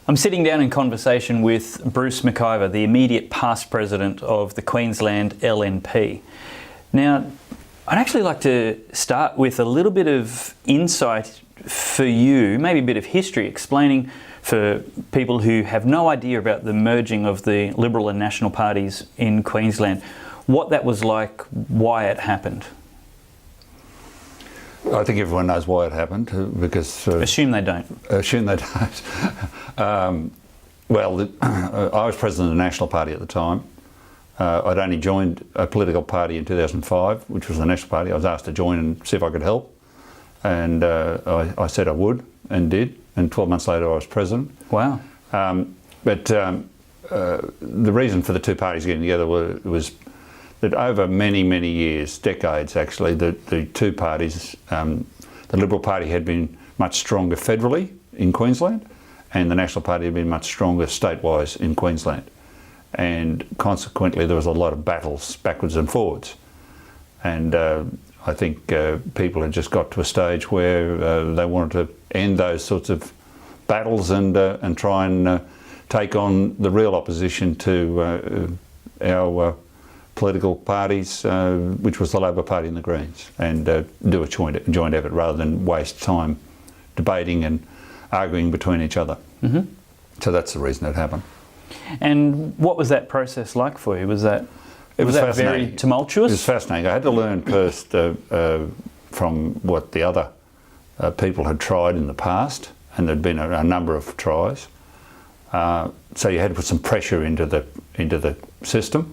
I'm sitting down in conversation with Bruce McIver, the immediate past president of the Queensland LNP. Now, I'd actually like to start with a little bit of insight for you, maybe a bit of history, explaining for people who have no idea about the merging of the Liberal and National parties in Queensland, what that was like, why it happened. I think everyone knows why it happened, because... assume they don't. Assume they don't. I was president of the National Party at the time. I'd only joined a political party in 2005, which was the National Party. I was asked to join and see if I could help. And I said I would, and did. And 12 months later I was president. Wow. The reason for the two parties getting together was that over many, many years, decades actually, the two parties, the Liberal Party had been much stronger federally in Queensland, and the National Party had been much stronger state-wise in Queensland. And consequently there was a lot of battles backwards and forwards. And I think people had just got to a stage where they wanted to end those sorts of battles and try and take on the real opposition to our political parties, which was the Labor Party and the Greens, and do a joint effort rather than waste time debating and arguing between each other. Mm-hmm. So that's the reason it happened. And what was that process like for you? Was that very tumultuous? It was fascinating. I had to learn first from what the other people had tried in the past, and there'd been a number of tries. So you had to put some pressure into the system.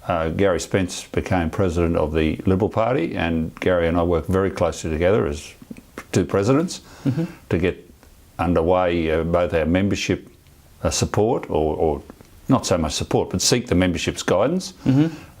Gary Spence became president of the Liberal Party, and Gary and I worked very closely together as two presidents to get underway both our membership support, or not so much support, but seek the membership's guidance.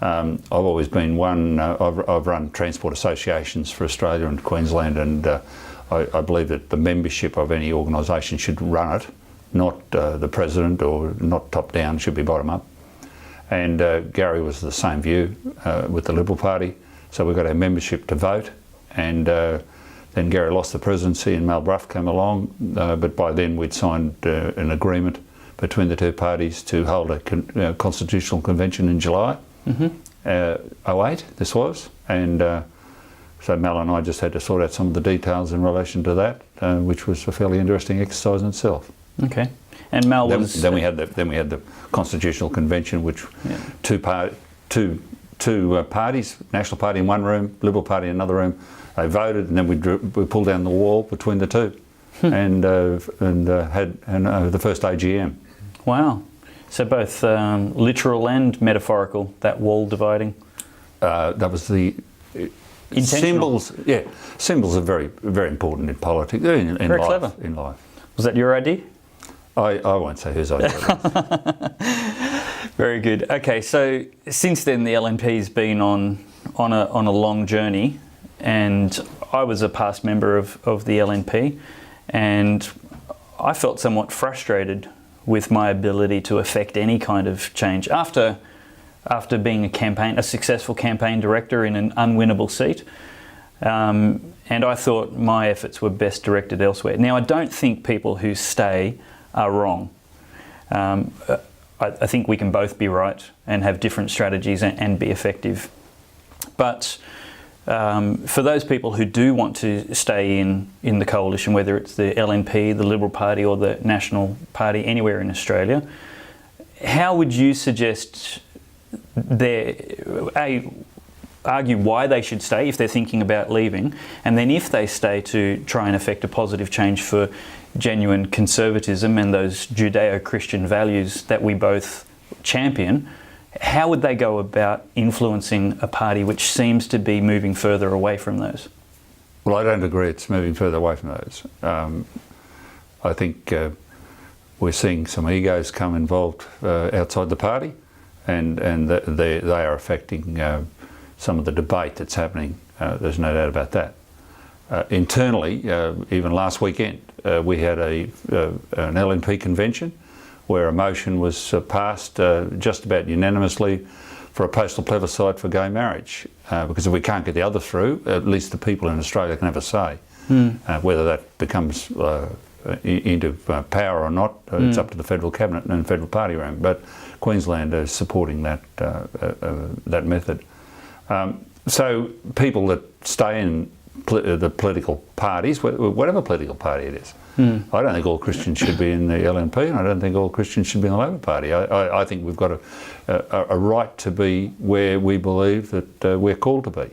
I've always been one, I've run transport associations for Australia and Queensland, and I believe that the membership of any organisation should run it, not the president, or not top down, should be bottom up. And Gary was the same view with the Liberal Party, so we got our membership to vote, and then Gary lost the presidency and Mal Brough came along, but by then we'd signed an agreement between the two parties to hold a constitutional convention in July 08, this was, and so Mal and I just had to sort out some of the details in relation to that, which was a fairly interesting exercise in itself. Okay. And Mal was... Then we had the constitutional convention, which two parties, National Party in one room, Liberal Party in another room. They voted, and then we pulled down the wall between the two, and had the first AGM. Wow. So both literal and metaphorical, that wall dividing. That was the symbols. Yeah, symbols are very, very important in politics. In very life, clever. In life. Was that your idea? I won't say whose idea it is. Very good. Okay, so since then the LNP's been on a long journey, and I was a past member of the LNP, and I felt somewhat frustrated with my ability to affect any kind of change after being a successful campaign director in an unwinnable seat. And I thought my efforts were best directed elsewhere. Now, I don't think people who stay are wrong. I think we can both be right and have different strategies and be effective. But for those people who do want to stay in the coalition, whether it's the LNP, the Liberal Party, or the National Party anywhere in Australia, how would you suggest argue why they should stay if they're thinking about leaving, and then if they stay, to try and effect a positive change for genuine conservatism and those Judeo-Christian values that we both champion? How would they go about influencing a party which seems to be moving further away from those? Well, I don't agree it's moving further away from those. I think we're seeing some egos come involved outside the party, and they are affecting some of the debate that's happening. There's no doubt about that. Internally, even last weekend, we had an LNP convention where a motion was passed just about unanimously for a postal plebiscite for gay marriage. Because if we can't get the other through, at least the people in Australia can have a say. Whether that becomes into power or not, it's up to the federal cabinet and federal party room. But Queensland is supporting that that method. So people that stay in the political parties, whatever political party it is, I don't think all Christians should be in the LNP, and I don't think all Christians should be in the Labor Party. I think we've got a right to be where we believe that we're called to be.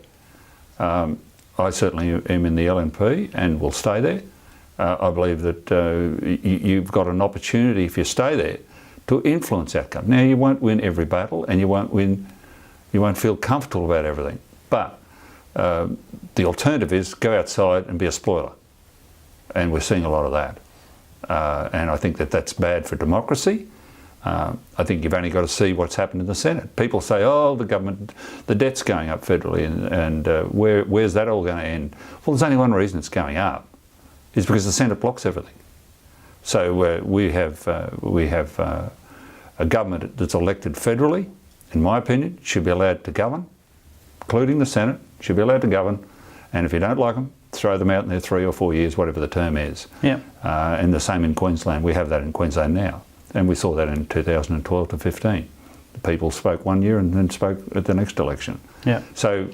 I certainly am in the LNP and will stay there. I believe that you've got an opportunity, if you stay there, to influence outcome. Now, you won't win every battle, and you won't feel comfortable about everything. But the alternative is go outside and be a spoiler. And we're seeing a lot of that. And I think that that's bad for democracy. I think you've only got to see what's happened in the Senate. People say, oh, the government, the debt's going up federally, and where's that all going to end? Well, there's only one reason it's going up, is because the Senate blocks everything. So we have a government that's elected federally, in my opinion, should be allowed to govern, including the Senate, should be allowed to govern, and if you don't like them, throw them out in their 3 or 4 years, whatever the term is. Yeah. And the same in Queensland. We have that in Queensland now. And we saw that in 2012 to 15. The people spoke one year and then spoke at the next election. Yeah. So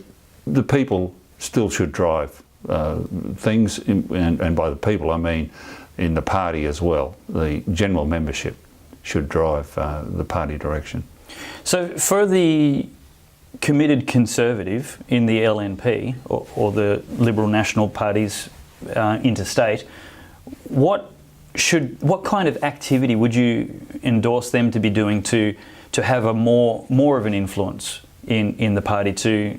the people still should drive things, and by the people I mean in the party as well. The general membership should drive the party direction. So for the committed Conservative in the LNP or the Liberal National Parties interstate, what kind of activity would you endorse them to be doing to have a more of an influence in the party to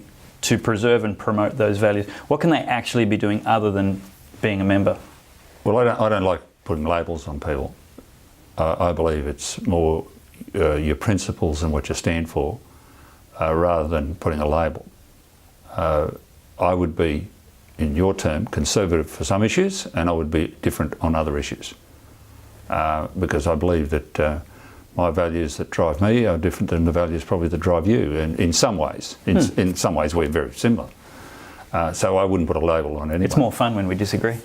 preserve and promote those values? What can they actually be doing other than being a member? Well, I don't like putting labels on people. I believe it's more your principles and what you stand for, rather than putting a label. I would be, in your term, conservative for some issues, and I would be different on other issues. Because I believe that my values that drive me are different than the values probably that drive you, and in some ways. In some ways we're very similar. So I wouldn't put a label on anyone. It's more fun when we disagree.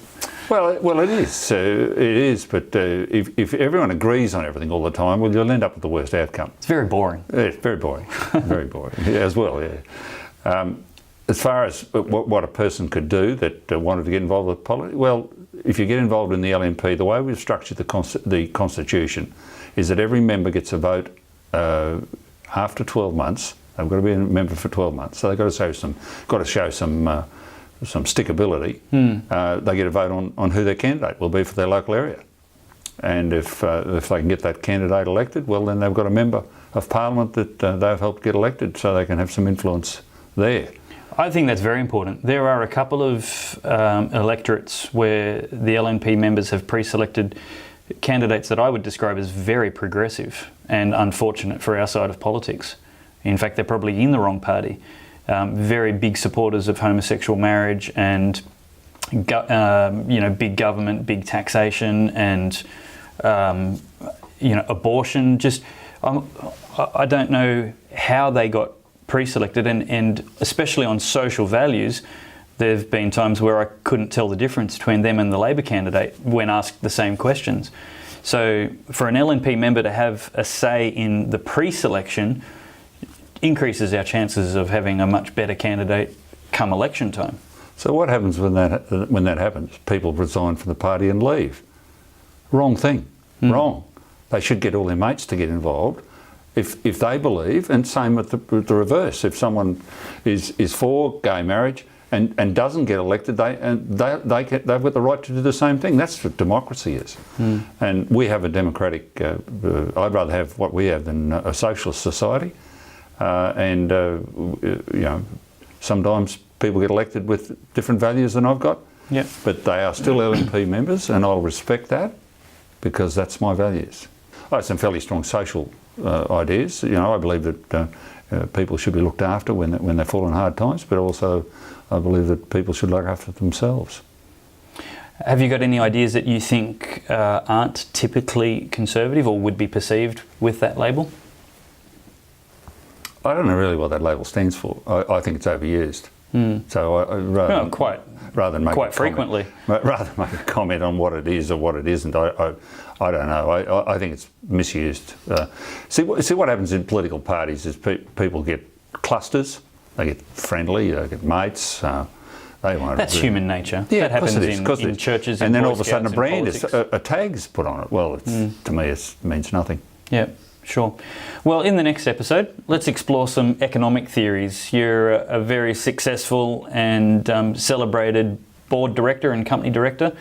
Well, it is. But if everyone agrees on everything all the time, well, you'll end up with the worst outcome. It's very boring. Yeah, it's very boring. Very boring. Yeah, as well. Yeah. As far as what a person could do that wanted to get involved with politics, well, if you get involved in the LNP, the way we've structured the Constitution is that every member gets a vote after 12 months. They've got to be a member for 12 months, so they've got to show some stickability. They get a vote on who their candidate will be for their local area, and if they can get that candidate elected, well, then they've got a member of Parliament that they've helped get elected, so they can have some influence there. I think that's very important. There are a couple of electorates where the LNP members have pre-selected candidates that I would describe as very progressive and unfortunate for our side of politics. In fact, they're probably in the wrong party. Very big supporters of homosexual marriage and big government, big taxation, and abortion. Just I don't know how they got pre-selected, and especially on social values, there have been times where I couldn't tell the difference between them and the Labor candidate when asked the same questions. So for an LNP member to have a say in the pre-selection increases our chances of having a much better candidate come election time. So what happens when that happens? People resign from the party and leave. Wrong thing. Wrong. They should get all their mates to get involved. If they believe, and same with the reverse, if someone is for gay marriage and doesn't get elected, they've got the right to do the same thing. That's what democracy is. And we have a democratic, I'd rather have what we have than a socialist society. Sometimes people get elected with different values than I've got, but they are still LNP members, and I'll respect that because that's my values. I have some fairly strong social ideas. I believe that people should be looked after when they fall in hard times, but also I believe that people should look after themselves. Have you got any ideas that you think aren't typically conservative or would be perceived with that label? I don't know really what that label stands for. I think it's overused. So rather than make quite frequently. Rather than make a comment on what it is or what it isn't, I don't know. I think it's misused. See what happens in political parties is people get clusters. They get friendly. They get mates. They want. That's human nature. Yeah, that happens in churches. And then all of a sudden a brand, a tag's put on it. Well, to me, it means nothing. Yeah. Sure. Well, in the next episode, let's explore some economic theories. You're a very successful and celebrated board director and company director,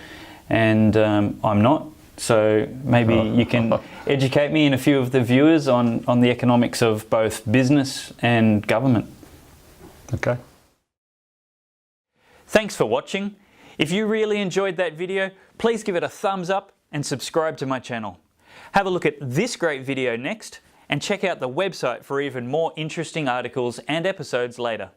and I'm not. So maybe you can educate me and a few of the viewers on the economics of both business and government. Okay. Thanks for watching. If you really enjoyed that video, please give it a thumbs up and subscribe to my channel. Have a look at this great video next and check out the website for even more interesting articles and episodes later.